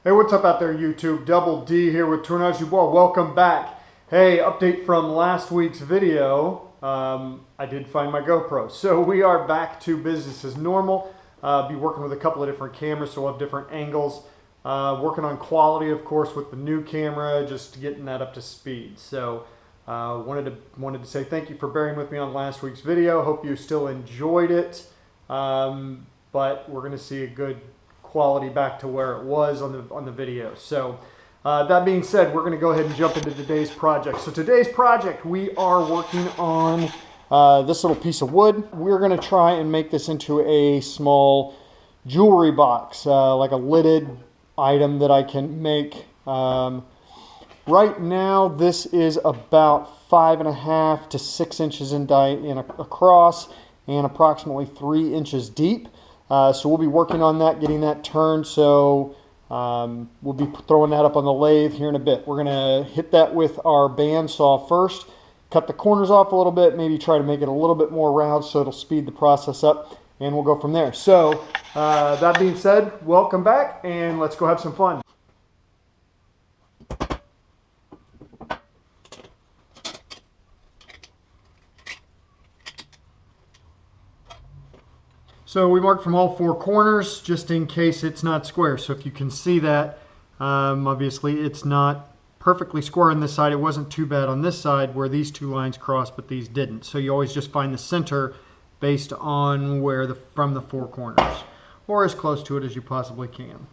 Hey, what's up out there, YouTube? Double D here with Tournage Dubois. Welcome back. Hey, update from last week's video. I did find my GoPro. So we are back to business as normal. Be working with a couple of different cameras, so we'll have different angles. Working on quality, of course, with the new camera, just getting that up to speed. So wanted to say thank you for bearing with me on last week's video. Hope you still enjoyed it. But we're going to see a good quality back to where it was on the video. So that being said, we're going to go ahead and jump into today's project. So today's project, we are working on this little piece of wood. We're going to try and make this into a small jewelry box, like a lidded item that I can make. Right now, this is about 5.5 to 6 inches across and approximately 3 inches deep. So we'll be working on that, getting that turned. So we'll be throwing that up on the lathe here in a bit. We're going to hit that with our bandsaw first, cut the corners off a little bit, maybe try to make it a little bit more round so it'll speed the process up, and we'll go from there. So that being said, welcome back, and let's go have some fun. So we marked from all four corners just in case it's not square. So if you can see that, obviously it's not perfectly square on this side. It wasn't too bad on this side where these two lines crossed, but these didn't. So you always just find the center based on where from the four corners, or as close to it as you possibly can.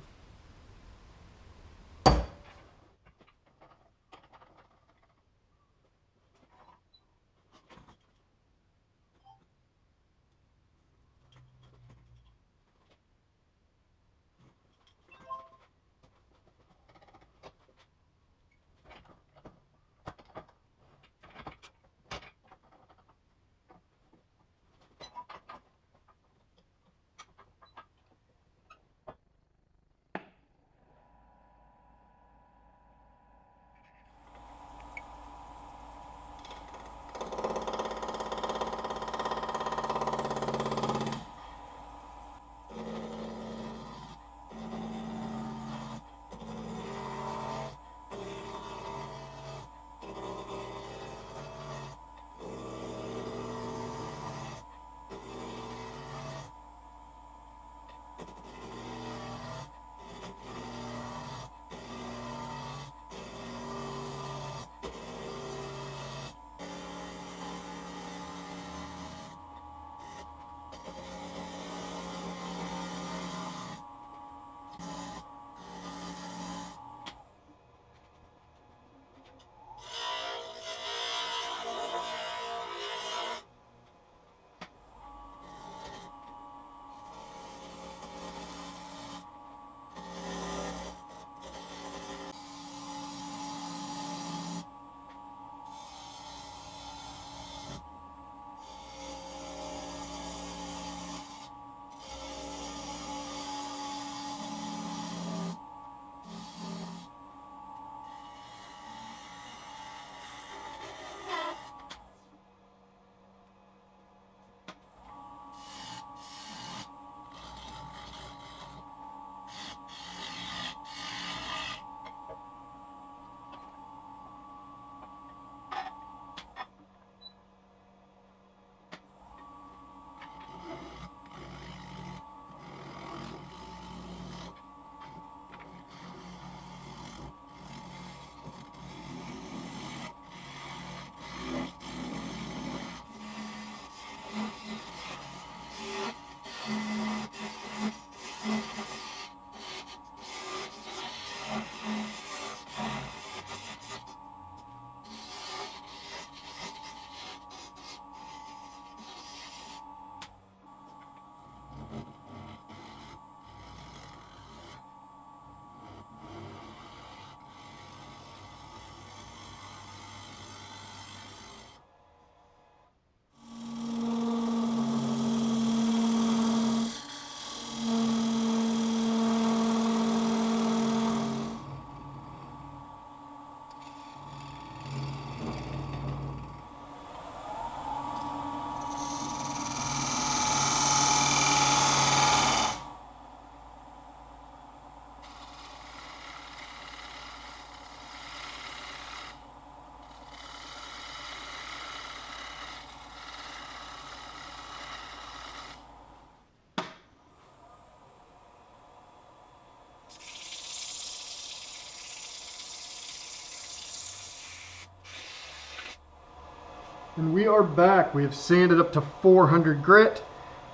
And we are back. We have sanded up to 400 grit.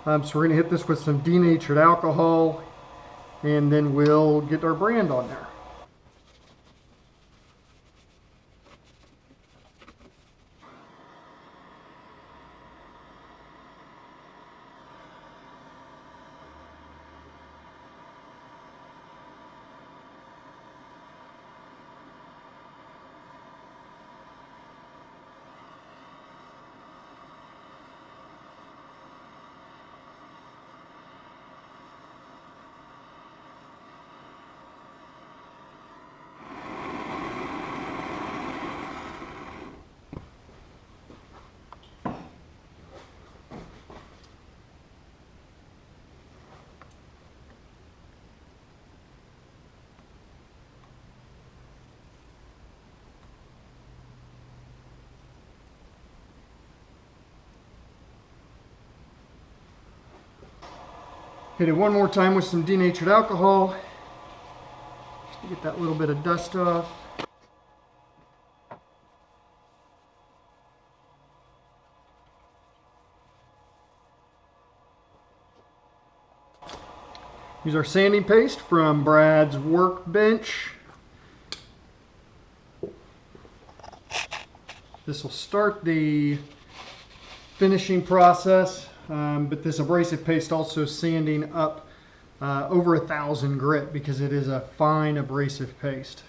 So we're going to hit this with some denatured alcohol, and then we'll get our brand on there. Hit it one more time with some denatured alcohol, just to get that little bit of dust off. Use our sanding paste from Brad's Workbench. This will start the finishing process. But this abrasive paste also sanding up over 1,000 grit because it is a fine abrasive paste.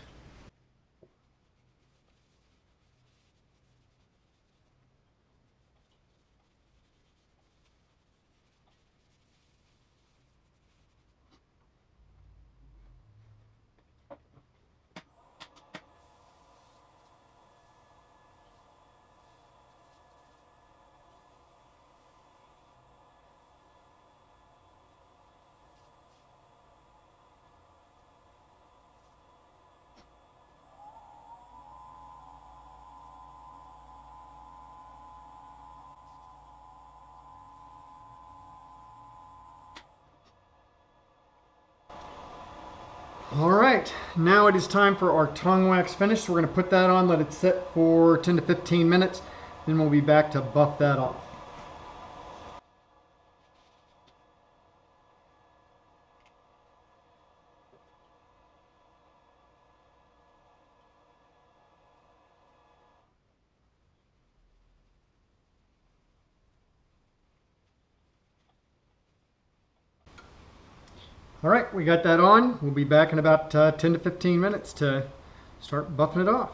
All right, now it is time for our tongue wax finish. So we're going to put that on, let it sit for 10 to 15 minutes, then we'll be back to buff that off. All right, we got that on. We'll be back in about 10 to 15 minutes to start buffing it off.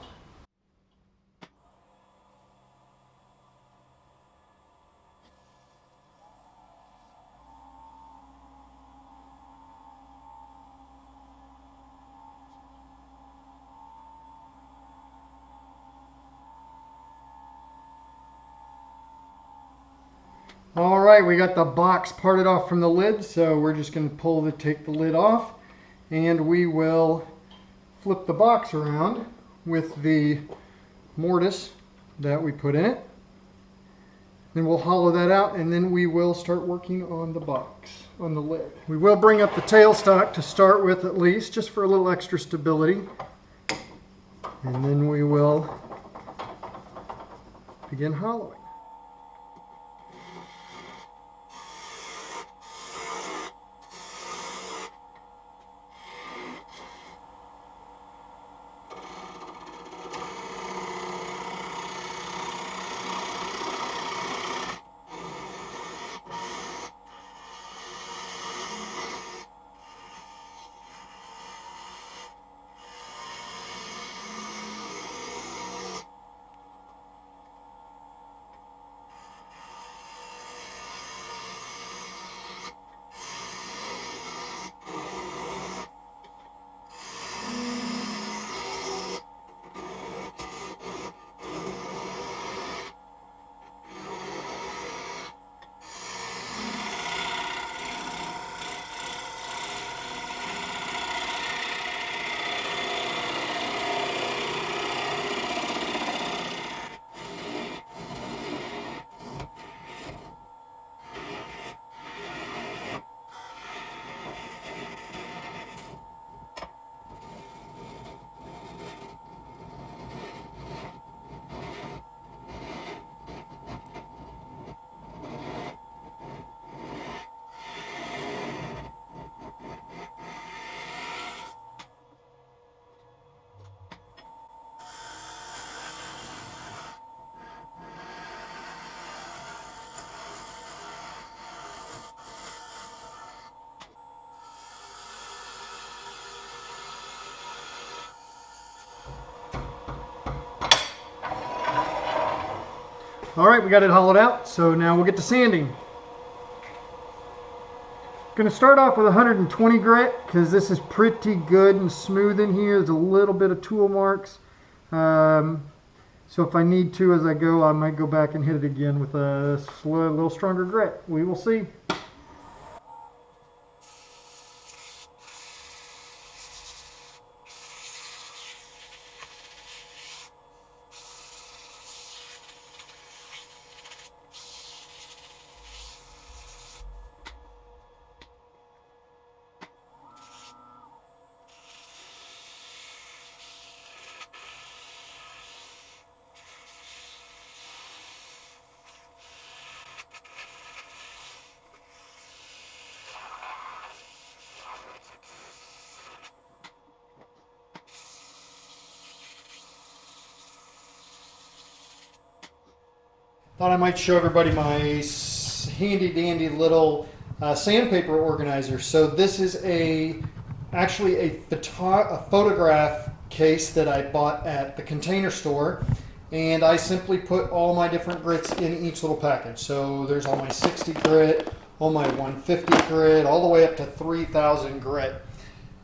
All right, we got the box parted off from the lid, so we're just going to take the lid off, and we will flip the box around with the mortise that we put in it. Then we'll hollow that out, and then we will start working on the box, on the lid. We will bring up the tailstock to start with at least, just for a little extra stability. And then we will begin hollowing. All right, we got it hollowed out, so now we'll get to sanding. Going to start off with 120 grit because this is pretty good and smooth in here. There's a little bit of tool marks. So if I need to as I go, I might go back and hit it again with a little stronger grit. We will see. Thought I might show everybody my handy dandy little sandpaper organizer. So this is actually a photograph case that I bought at the Container Store, and I simply put all my different grits in each little package. So there's all my 60 grit, all my 150 grit, all the way up to 3,000 grit.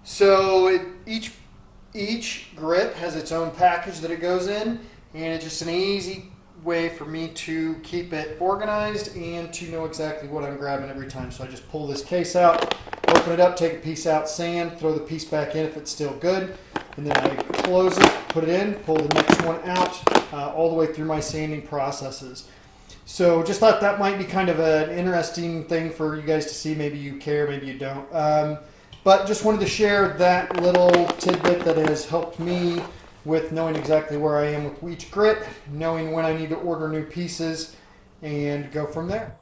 So each grit has its own package that it goes in, and it's just an easy way for me to keep it organized and to know exactly what I'm grabbing every time. So I just pull this case out, open it up, take a piece out, sand, throw the piece back in if it's still good, and then I close it, put it in, pull the next one out, all the way through my sanding processes. So just thought that might be kind of an interesting thing for you guys to see. Maybe you care, maybe you don't. But just wanted to share that little tidbit that has helped me with knowing exactly where I am with each grit, knowing when I need to order new pieces, and go from there.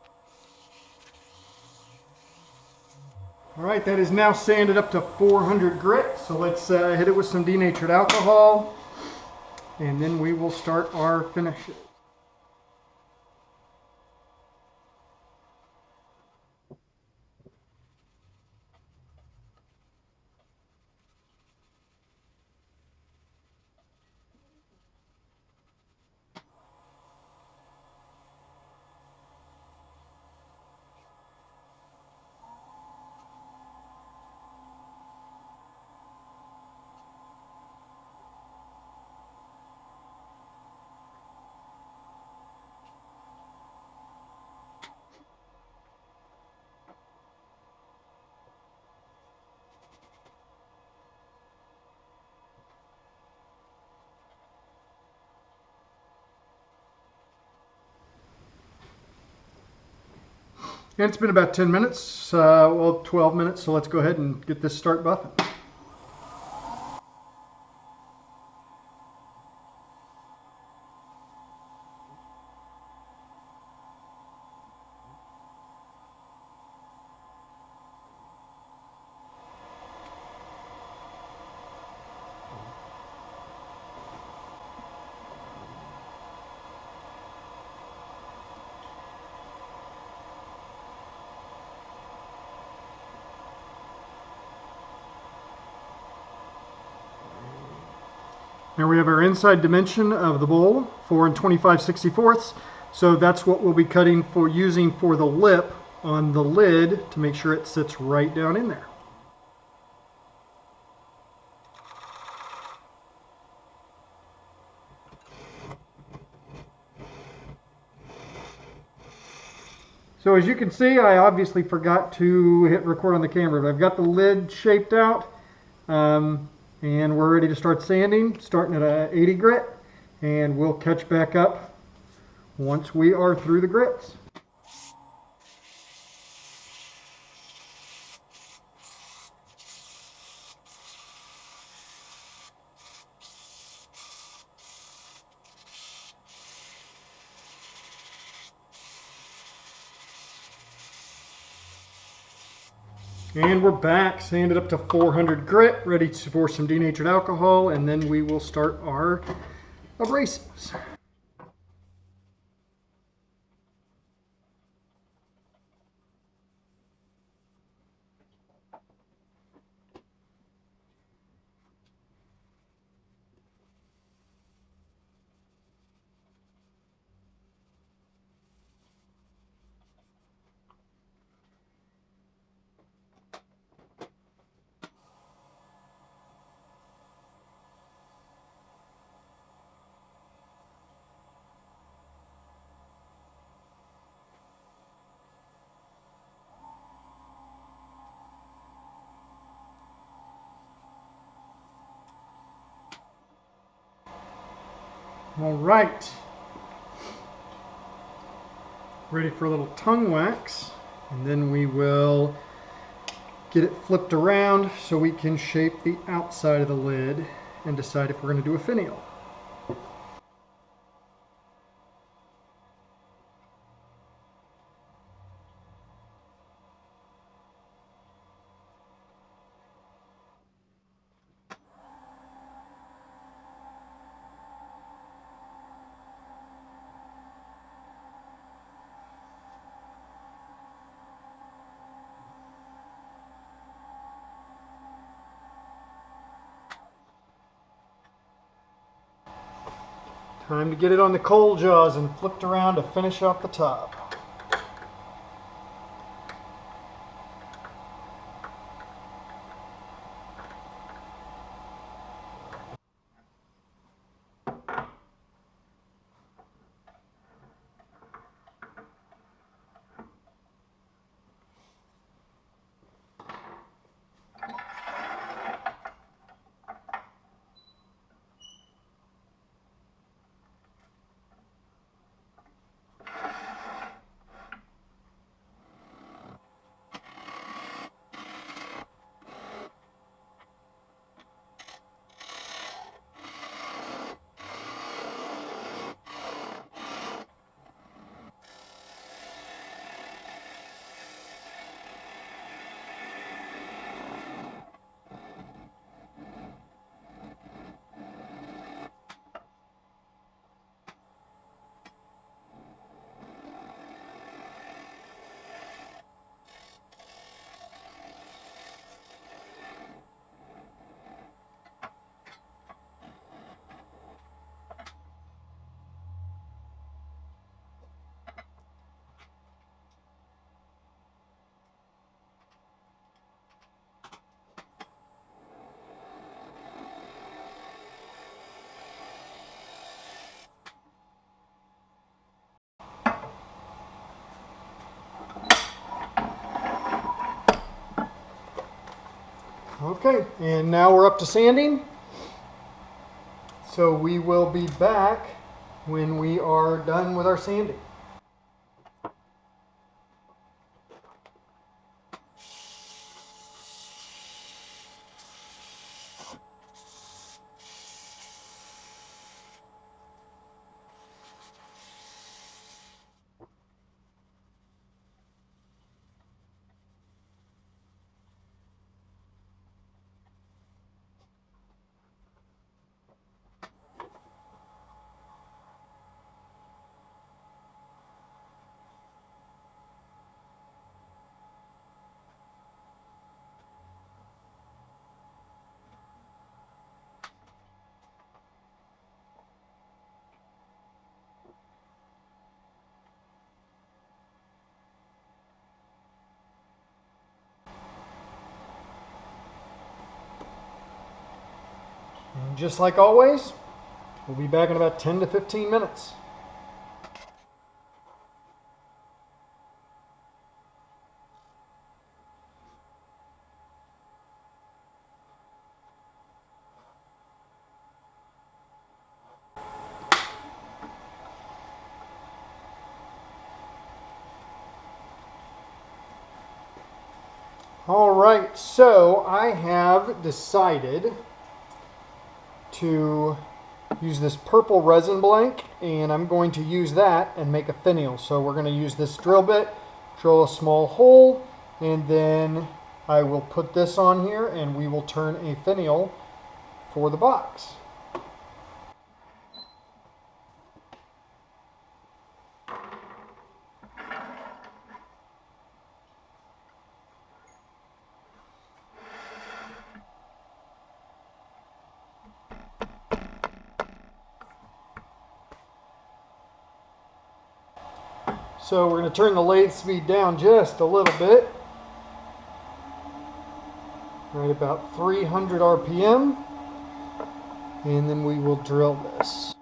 All right, that is now sanded up to 400 grit. So let's hit it with some denatured alcohol, and then we will start our finishes. And it's been about 10 minutes, well 12 minutes, so let's go ahead and get this start buffing. Now we have our inside dimension of the bowl, 4 25/64. So that's what we'll be cutting for using for the lip on the lid to make sure it sits right down in there. So as you can see, I obviously forgot to hit record on the camera, but I've got the lid shaped out. And we're ready to start sanding, starting at 80 grit, and we'll catch back up once we are through the grits. And we're back, sanded up to 400 grit, ready for some denatured alcohol, and then we will start our abrasives. All right. Ready for a little tongue wax, and then we will get it flipped around so we can shape the outside of the lid and decide if we're going to do a finial. Time to get it on the coal jaws and flipped around to finish off the top. Okay, and now we're up to sanding. So we will be back when we are done with our sanding. And just like always, we'll be back in about 10 to 15 minutes. All right, so I have decided to use this purple resin blank, and I'm going to use that and make a finial. So we're going to use this drill bit, drill a small hole, and then I will put this on here and we will turn a finial for the box. So we're going to turn the lathe speed down just a little bit, right about 300 RPM, and then we will drill this.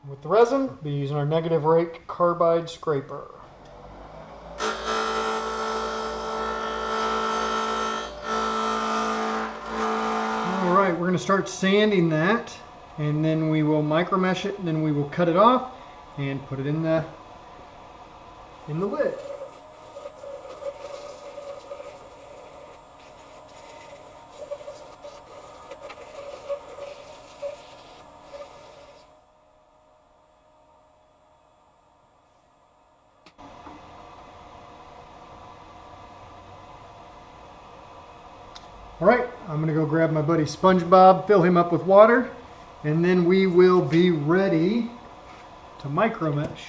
With the resin, we'll be using our negative rake carbide scraper. going to start sanding that, and then we will micro mesh it, and then we will cut it off and put it in the lid. All right, I'm gonna go grab my buddy SpongeBob, fill him up with water, and then we will be ready to micro mesh.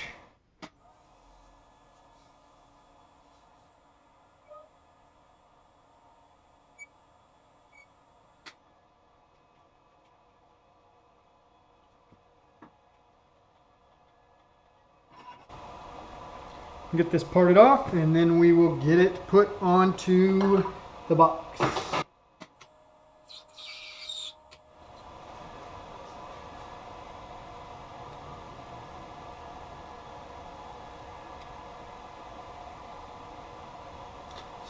Get this parted off, and then we will get it put onto the box.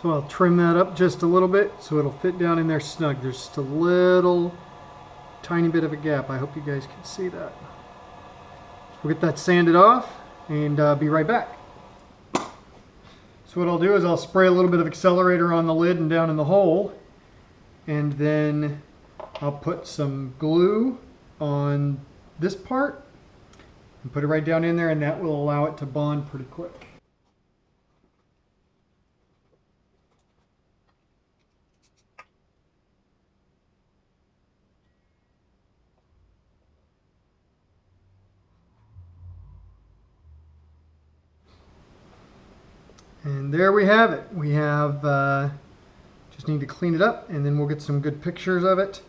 So I'll trim that up just a little bit so it'll fit down in there snug. There's just a little tiny bit of a gap. I hope you guys can see that. We'll get that sanded off and be right back. So what I'll do is I'll spray a little bit of accelerator on the lid and down in the hole, and then I'll put some glue on this part and put it right down in there, and that will allow it to bond pretty quick. And there we have it. We have, just need to clean it up, and then we'll get some good pictures of it.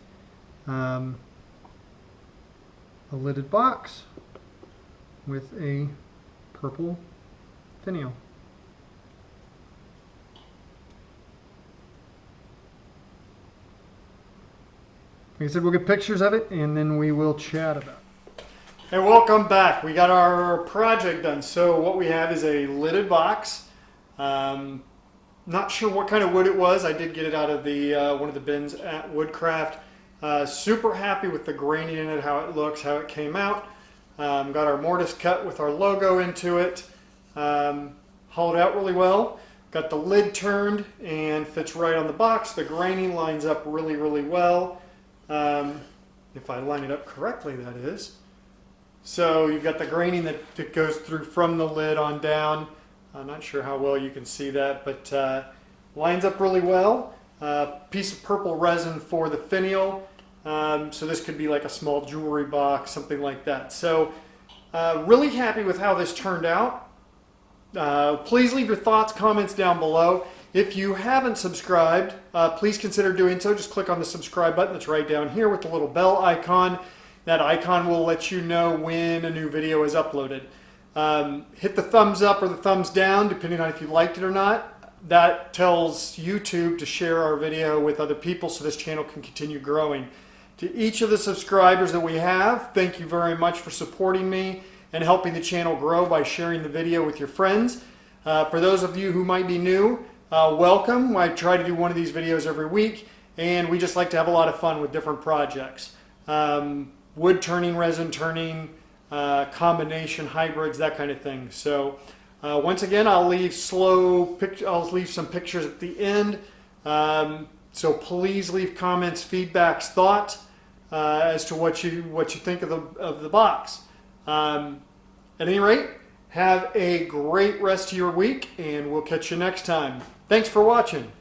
A lidded box with a purple finial. Like I said, we'll get pictures of it, and then we will chat about it. Hey, welcome back. We got our project done. So what we have is a lidded box. Not sure what kind of wood it was. I did get it out of the one of the bins at Woodcraft. Super happy with the graining in it, how it looks, how it came out. Got our mortise cut with our logo into it. Hollowed out really well. Got the lid turned and fits right on the box. The graining lines up really, really well. If I line it up correctly, that is. So you've got the graining that goes through from the lid on down. I'm not sure how well you can see that, but lines up really well. Piece of purple resin for the finial. So this could be like a small jewelry box, something like that. So really happy with how this turned out. Please leave your thoughts, comments down below. If you haven't subscribed, please consider doing so. Just click on the subscribe button that's right down here with the little bell icon. That icon will let you know when a new video is uploaded. Hit the thumbs up or the thumbs down, depending on if you liked it or not. That tells YouTube to share our video with other people so this channel can continue growing. To each of the subscribers that we have, thank you very much for supporting me and helping the channel grow by sharing the video with your friends. For those of you who might be new, welcome. I try to do one of these videos every week, and we just like to have a lot of fun with different projects. Wood turning, resin turning, combination, hybrids, that kind of thing. So once again, I'll leave some pictures at the end. So please leave comments, feedbacks, thoughts as to what you think of the box. At any rate, have a great rest of your week, and we'll catch you next time. Thanks for watching.